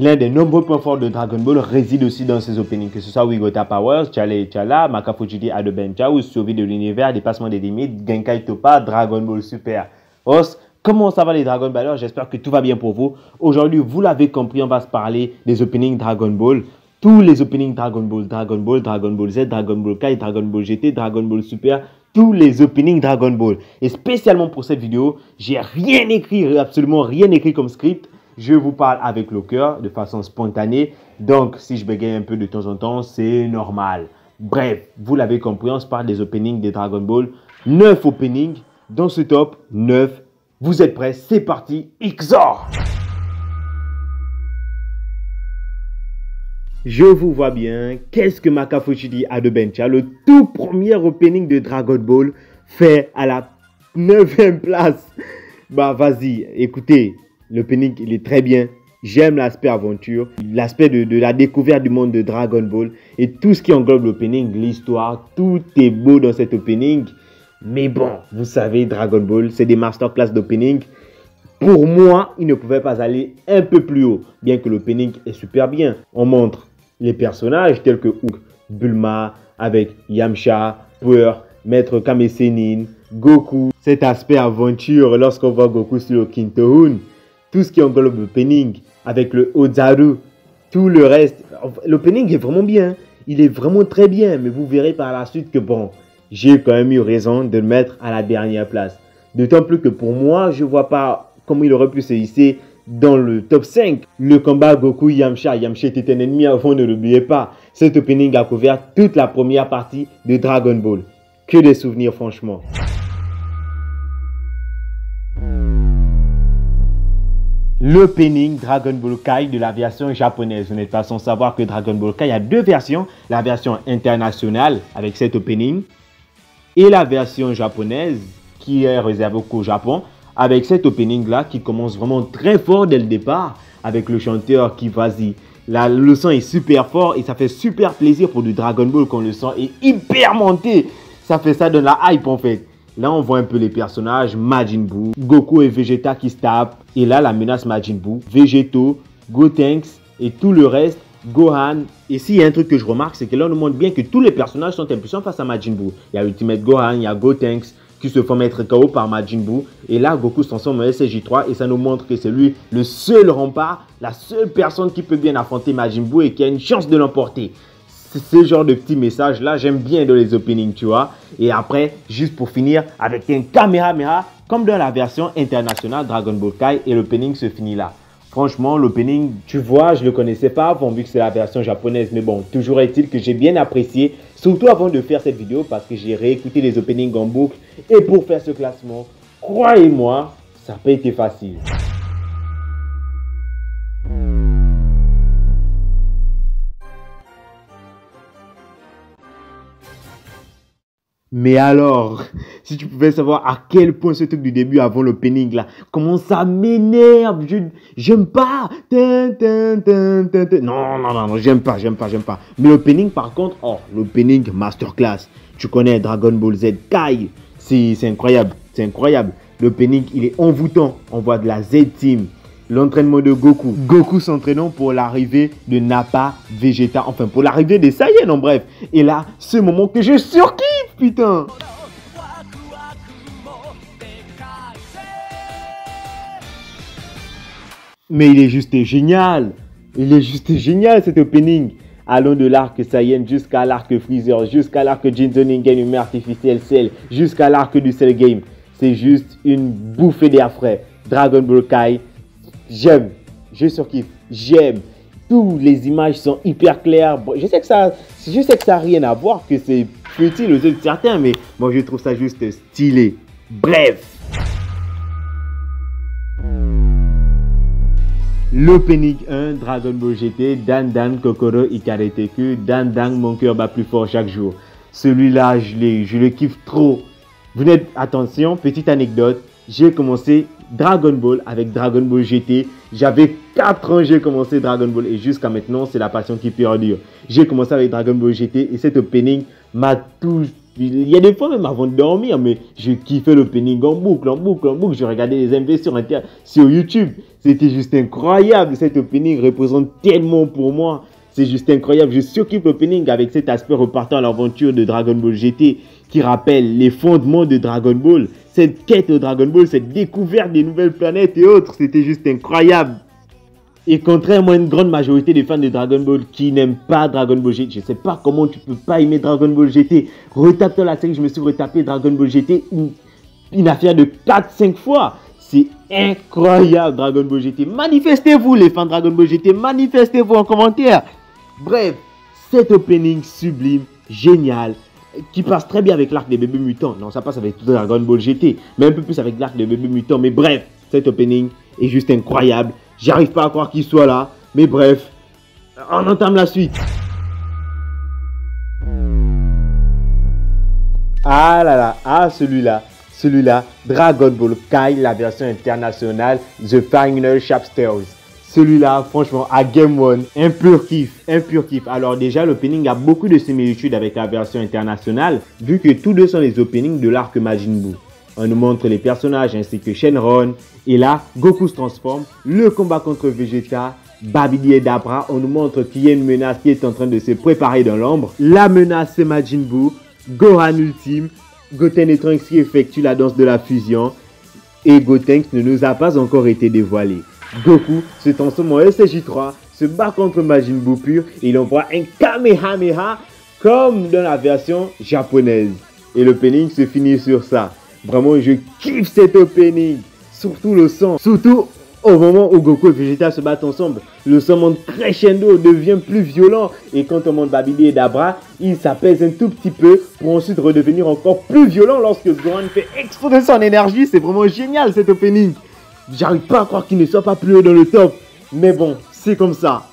L'un des nombreux points forts de Dragon Ball réside aussi dans ses openings, que ce soit Wigota Powers, Chala et Chala, Makafuji Adobencha ou Survie de l'univers, Dépassement des limites, Genkai Toppa, Dragon Ball Super. Os, comment ça va les Dragon Ballers? J'espère que tout va bien pour vous. Aujourd'hui, vous l'avez compris, on va se parler des openings Dragon Ball. Tous les openings Dragon Ball, Dragon Ball Z, Dragon Ball Kai, Dragon Ball GT, Dragon Ball Super, tous les openings Dragon Ball. Et spécialement pour cette vidéo, j'ai rien écrit, absolument rien écrit comme script. Je vous parle avec le cœur, de façon spontanée. Donc, si je bégaye un peu de temps en temps, c'est normal. Bref, vous l'avez compris, on se parle des openings des Dragon Ball. 9 openings dans ce top, 9. Vous êtes prêts? C'est parti, XOR! Je vous vois bien. Qu'est-ce que Makafuji Adobencha, le tout premier opening de Dragon Ball, fait à la 9e place? Bah, vas-y, écoutez. L'opening, il est très bien. J'aime l'aspect aventure, l'aspect de la découverte du monde de Dragon Ball et tout ce qui englobe l'opening, l'histoire, tout est beau dans cet opening. Mais bon, vous savez, Dragon Ball, c'est des masterclass d'opening. Pour moi, il ne pouvait pas aller un peu plus haut, bien que l'opening est super bien. On montre les personnages tels que Hulk, Bulma, avec Yamcha, Power, Maître Kame Sennin, Goku. Cet aspect aventure lorsqu'on voit Goku sur le Kintohun. Tout ce qui englobe l'opening avec le Ozaru, tout le reste. L'opening est vraiment bien. Il est vraiment très bien. Mais vous verrez par la suite que bon, j'ai quand même eu raison de le mettre à la dernière place. D'autant plus que pour moi, je ne vois pas comment il aurait pu se hisser dans le top 5. Le combat Goku-Yamcha. Yamcha était un ennemi avant, ne l'oubliez pas. Cet opening a couvert toute la première partie de Dragon Ball. Que des souvenirs franchement. L'opening Dragon Ball Kai de la version japonaise. Vous n'êtes pas sans savoir que Dragon Ball Kai a deux versions. La version internationale avec cet opening et la version japonaise qui est réservée qu'au Japon avec cet opening là qui commence vraiment très fort dès le départ avec le chanteur qui vas-y. Le son est super fort et ça fait super plaisir pour du Dragon Ball quand le son est hyper monté. Ça fait ça de la hype en fait. Là, on voit un peu les personnages, Majin Buu, Goku et Vegeta qui se tapent. Et là, la menace Majin Buu, Vegeto, Gotenks et tout le reste, Gohan. Et s'il y a un truc que je remarque, c'est que là, on nous montre bien que tous les personnages sont impuissants face à Majin Buu. Il y a Ultimate Gohan, il y a Gotenks qui se font mettre KO par Majin Buu. Et là, Goku se transforme en SSJ3 et ça nous montre que c'est lui le seul rempart, la seule personne qui peut bien affronter Majin Buu et qui a une chance de l'emporter. C'est ce genre de petits messages là, j'aime bien dans les openings, tu vois. Et après, juste pour finir, avec un Kamehameha, comme dans la version internationale Dragon Ball Kai, et l'opening se finit là. Franchement, l'opening, tu vois, je ne le connaissais pas avant vu que c'est la version japonaise. Mais bon, toujours est-il que j'ai bien apprécié, surtout avant de faire cette vidéo, parce que j'ai réécouté les openings en boucle. Et pour faire ce classement, croyez-moi, ça n'a pas été facile. Mais alors, si tu pouvais savoir à quel point ce truc du début avant l'opening là, comment ça m'énerve, j'aime pas. Non, j'aime pas. Mais l'opening par contre, oh, l'opening masterclass. Tu connais Dragon Ball Z Kai, c'est incroyable, c'est incroyable. L'opening, il est envoûtant. On voit de la Z-Team. L'entraînement de Goku. Goku s'entraînant pour l'arrivée de Nappa, Vegeta, enfin pour l'arrivée des Saiyans en bref. Et là, ce moment que je surkiffe, putain. Mais il est juste génial. Il est juste génial cet opening. Allons de l'arc Saiyan jusqu'à l'arc Freezer, jusqu'à l'arc Jinzo Ningen, humain artificiel Cell, jusqu'à l'arc du Cell Game. C'est juste une bouffée d'air frais. Dragon Ball Kai. J'aime, je surkiffe, j'aime. Toutes les images sont hyper claires. Bon, je sais que ça n'a rien à voir, que c'est futile aux yeux de certains, mais moi je trouve ça juste stylé. Bref. L'opening 1, Dragon Ball GT, Dan Dan Kokoro Ikareteku, Dan Dan mon cœur bat plus fort chaque jour. Celui-là, je le kiffe trop. Vous n'êtes, attention, petite anecdote, j'ai commencé Dragon Ball avec Dragon Ball GT. J'avais 4 ans, j'ai commencé Dragon Ball et jusqu'à maintenant, c'est la passion qui perdure. J'ai commencé avec Dragon Ball GT et cet opening m'a Il y a des fois même avant de dormir, mais je kiffais l'opening en boucle, en boucle, en boucle. Je regardais les MV sur YouTube. C'était juste incroyable. Cet opening représente tellement pour moi. C'est juste incroyable. Je surkiffe l'opening avec cet aspect repartant à l'aventure de Dragon Ball GT qui rappelle les fondements de Dragon Ball. Cette quête au Dragon Ball, cette découverte des nouvelles planètes et autres, c'était juste incroyable. Et contrairement à une grande majorité des fans de Dragon Ball qui n'aiment pas Dragon Ball GT, je ne sais pas comment tu peux pas aimer Dragon Ball GT. Retape-toi la série, je me suis retapé Dragon Ball GT une affaire de 4-5 fois. C'est incroyable Dragon Ball GT. Manifestez-vous les fans de Dragon Ball GT, manifestez-vous en commentaire. Bref, cet opening sublime, génial, qui passe très bien avec l'arc des bébés mutants. Non, ça passe avec tout Dragon Ball GT, mais un peu plus avec l'arc des bébés mutants. Mais bref, cet opening est juste incroyable. J'arrive pas à croire qu'il soit là, mais bref, on entame la suite. Ah là là, ah celui-là, Dragon Ball Kai, la version internationale, The Final Chapters. Celui-là, franchement, à Game One, un pur kiff, un pur kiff. Alors déjà, l'opening a beaucoup de similitudes avec la version internationale, vu que tous deux sont les openings de l'arc Majin Buu. On nous montre les personnages ainsi que Shenron. Et là, Goku se transforme. Le combat contre Vegeta, Babidi et Dabra. On nous montre qu'il y a une menace qui est en train de se préparer dans l'ombre. La menace, c'est Majin Buu. Gohan ultime. Goten et Trunks qui effectuent la danse de la fusion. Et Gotenks ne nous a pas encore été dévoilé. Goku se transforme en SSJ3, se bat contre Majin Buu pur. Et il envoie un Kamehameha comme dans la version japonaise. Et l'opening se finit sur ça. Vraiment, je kiffe cet opening. Surtout le son. Surtout au moment où Goku et Vegeta se battent ensemble. Le son monte crescendo, devient plus violent. Et quand on monte Babidi et Dabra, il s'apaise un tout petit peu pour ensuite redevenir encore plus violent lorsque Gohan fait exploser son énergie. C'est vraiment génial cet opening. J'arrive pas à croire qu'il ne soit pas plus haut dans le top. Mais bon, c'est comme ça.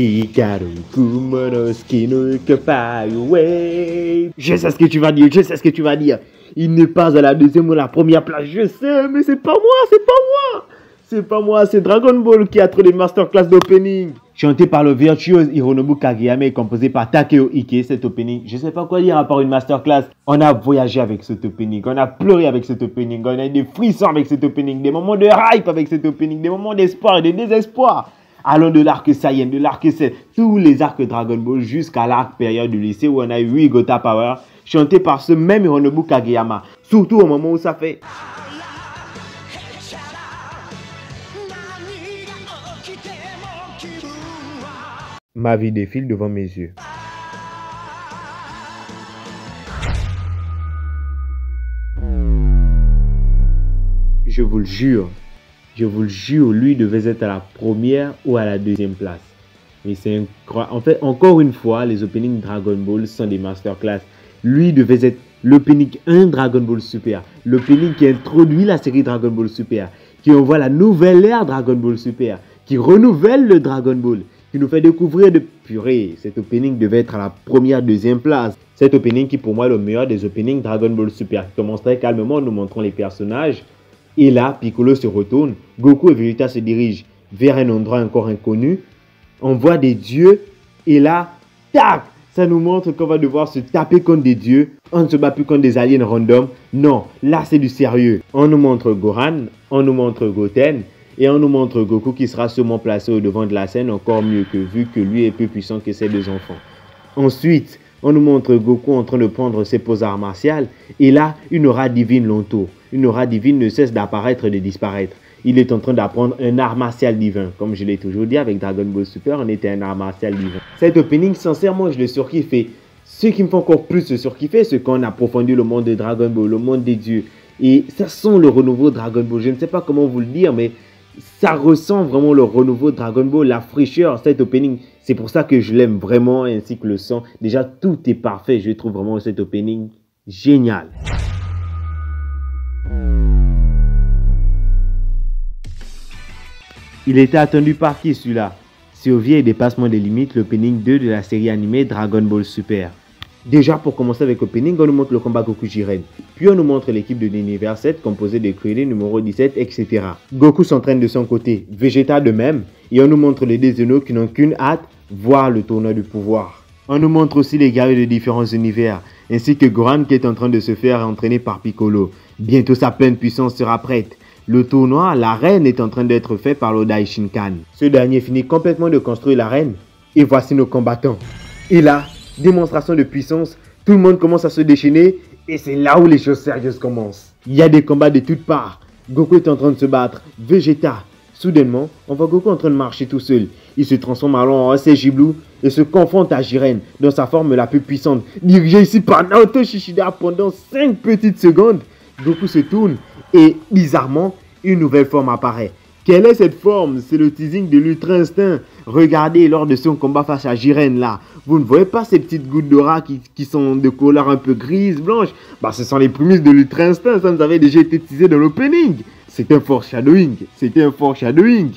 Hikaru Kumonosuke no Kapai Way. Je sais ce que tu vas dire, je sais ce que tu vas dire. Il n'est pas à la deuxième ou la première place, je sais, mais c'est pas moi, c'est pas moi. C'est pas moi, c'est Dragon Ball qui a trop des masterclass d'opening. Chanté par le virtuose Hironobu Kageyama et composé par Takeo Ike, cet opening. Je sais pas quoi dire à part une masterclass. On a voyagé avec cet opening, on a pleuré avec cet opening, on a eu des frissons avec cet opening, des moments de hype avec cet opening, des moments d'espoir et de désespoir. Allons de l'arc Saiyan, de l'arc 7, tous les arcs Dragon Ball jusqu'à l'arc période du lycée où on a eu 8 Gota Power, chanté par ce même Hironobu Kageyama. Surtout au moment où ça fait... Ma vie défile devant mes yeux. Je vous le jure, lui devait être à la première ou à la deuxième place. Et c'est incroyable. En fait, encore une fois, les openings Dragon Ball sont des masterclass. Lui devait être l'opening 1 Dragon Ball Super. L'opening qui introduit la série Dragon Ball Super. Qui envoie la nouvelle ère Dragon Ball Super. Qui renouvelle le Dragon Ball. Qui nous fait découvrir de purée. Cet opening devait être à la première, deuxième place. Cet opening qui pour moi est le meilleur des openings Dragon Ball Super. Qui commence très calmement en nous montrant les personnages. Et là, Piccolo se retourne, Goku et Vegeta se dirigent vers un endroit encore inconnu. On voit des dieux et là, tac, ça nous montre qu'on va devoir se taper contre des dieux. On ne se bat plus contre des aliens random. Non, là c'est du sérieux. On nous montre Gohan, on nous montre Goten et on nous montre Goku qui sera sûrement placé au devant de la scène encore mieux que vu que lui est plus puissant que ses deux enfants. Ensuite, on nous montre Goku en train de prendre ses poses arts martiales et là, une aura divine l'entoure. Une aura divine ne cesse d'apparaître et de disparaître. Il est en train d'apprendre un art martial divin. Comme je l'ai toujours dit avec Dragon Ball Super, on était un art martial divin. Cet opening, sincèrement, je le surkiffe. Et ce qui me fait encore plus surkiffer, c'est qu'on approfondit le monde de Dragon Ball, le monde des dieux. Et ça sent le renouveau de Dragon Ball. Je ne sais pas comment vous le dire, mais ça ressent vraiment le renouveau de Dragon Ball, la fraîcheur, cet opening. C'est pour ça que je l'aime vraiment, ainsi que le son. Déjà, tout est parfait. Je trouve vraiment cet opening génial. Il était attendu par qui celui-là? Survie et dépassement des limites, l'opening 2 de la série animée Dragon Ball Super. Déjà, pour commencer avec l'opening, on nous montre le combat Goku-Jiren. Puis on nous montre l'équipe de l'univers 7 composée de Krillin numéro 17, etc. Goku s'entraîne de son côté, Vegeta de même, et on nous montre les deux Zeno qui n'ont qu'une hâte, voir le tournoi du pouvoir. On nous montre aussi les guerriers de différents univers, ainsi que Gohan qui est en train de se faire entraîner par Piccolo. Bientôt sa pleine puissance sera prête. Le tournoi, l'arène est en train d'être fait par l'Odai Shinkan. Ce dernier finit complètement de construire l'arène, et voici nos combattants. Et là, démonstration de puissance, tout le monde commence à se déchaîner, et c'est là où les choses sérieuses commencent. Il y a des combats de toutes parts. Goku est en train de se battre, Vegeta. Soudainement, on voit Goku en train de marcher tout seul. Il se transforme alors en SSJ Blue et se confronte à Jiren dans sa forme la plus puissante, dirigée ici par Naoto Shishida pendant 5 petites secondes. Goku se tourne et, bizarrement, une nouvelle forme apparaît. Quelle est cette forme? C'est le teasing de l'Ultra Instinct. Regardez lors de son combat face à Jiren là. Vous ne voyez pas ces petites gouttes d'aura qui sont de couleur un peu grise, blanche? Bah, ce sont les prémices de l'Ultra Instinct. Ça nous avait déjà été teasé dans l'opening. C'est un foreshadowing. C'était un foreshadowing.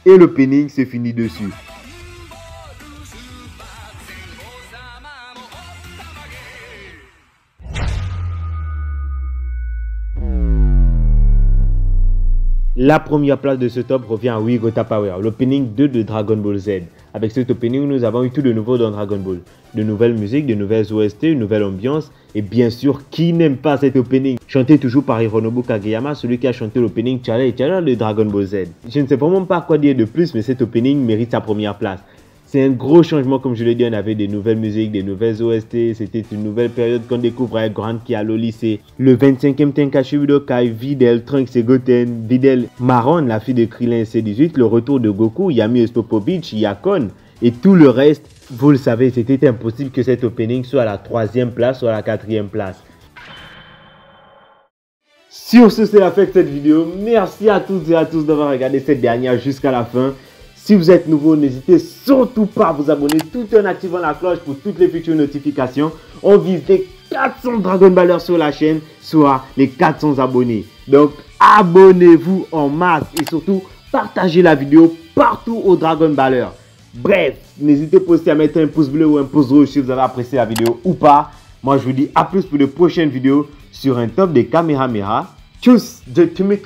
Et l'opening se finit dessus. La première place de ce top revient à We Got Power, l'opening 2 de Dragon Ball Z. Avec cet opening, nous avons eu tout de nouveau dans Dragon Ball. De nouvelles musiques, de nouvelles OST, une nouvelle ambiance. Et bien sûr, qui n'aime pas cet opening? Chanté toujours par Hironobu Kageyama, celui qui a chanté l'opening Chala de Dragon Ball Z. Je ne sais vraiment pas quoi dire de plus, mais cet opening mérite sa première place. C'est un gros changement, comme je l'ai dit, on avait des nouvelles musiques, des nouvelles OST, c'était une nouvelle période qu'on découvre avec Gohan qui allait au lycée. Le 25e Tenkaichi Budokai, Videl, Trunks et Goten, Videl, Maron, la fille de Krillin C18, le retour de Goku, Yami Popovich, Yakon et tout le reste. Vous le savez, c'était impossible que cet opening soit à la 3e place ou à la 4e place. Sur ce, c'est la fin de cette vidéo. Merci à toutes et à tous d'avoir regardé cette dernière jusqu'à la fin. Si vous êtes nouveau, n'hésitez surtout pas à vous abonner tout en activant la cloche pour toutes les futures notifications. On vise les 400 Dragon Ballers sur la chaîne, soit les 400 abonnés. Donc, abonnez-vous en masse et surtout, partagez la vidéo partout aux Dragon Ballers. Bref, n'hésitez pas aussi à mettre un pouce bleu ou un pouce rouge si vous avez apprécié la vidéo ou pas. Moi, je vous dis à plus pour de prochaines vidéos sur un top des Kamehameha. Tchuss, je te mets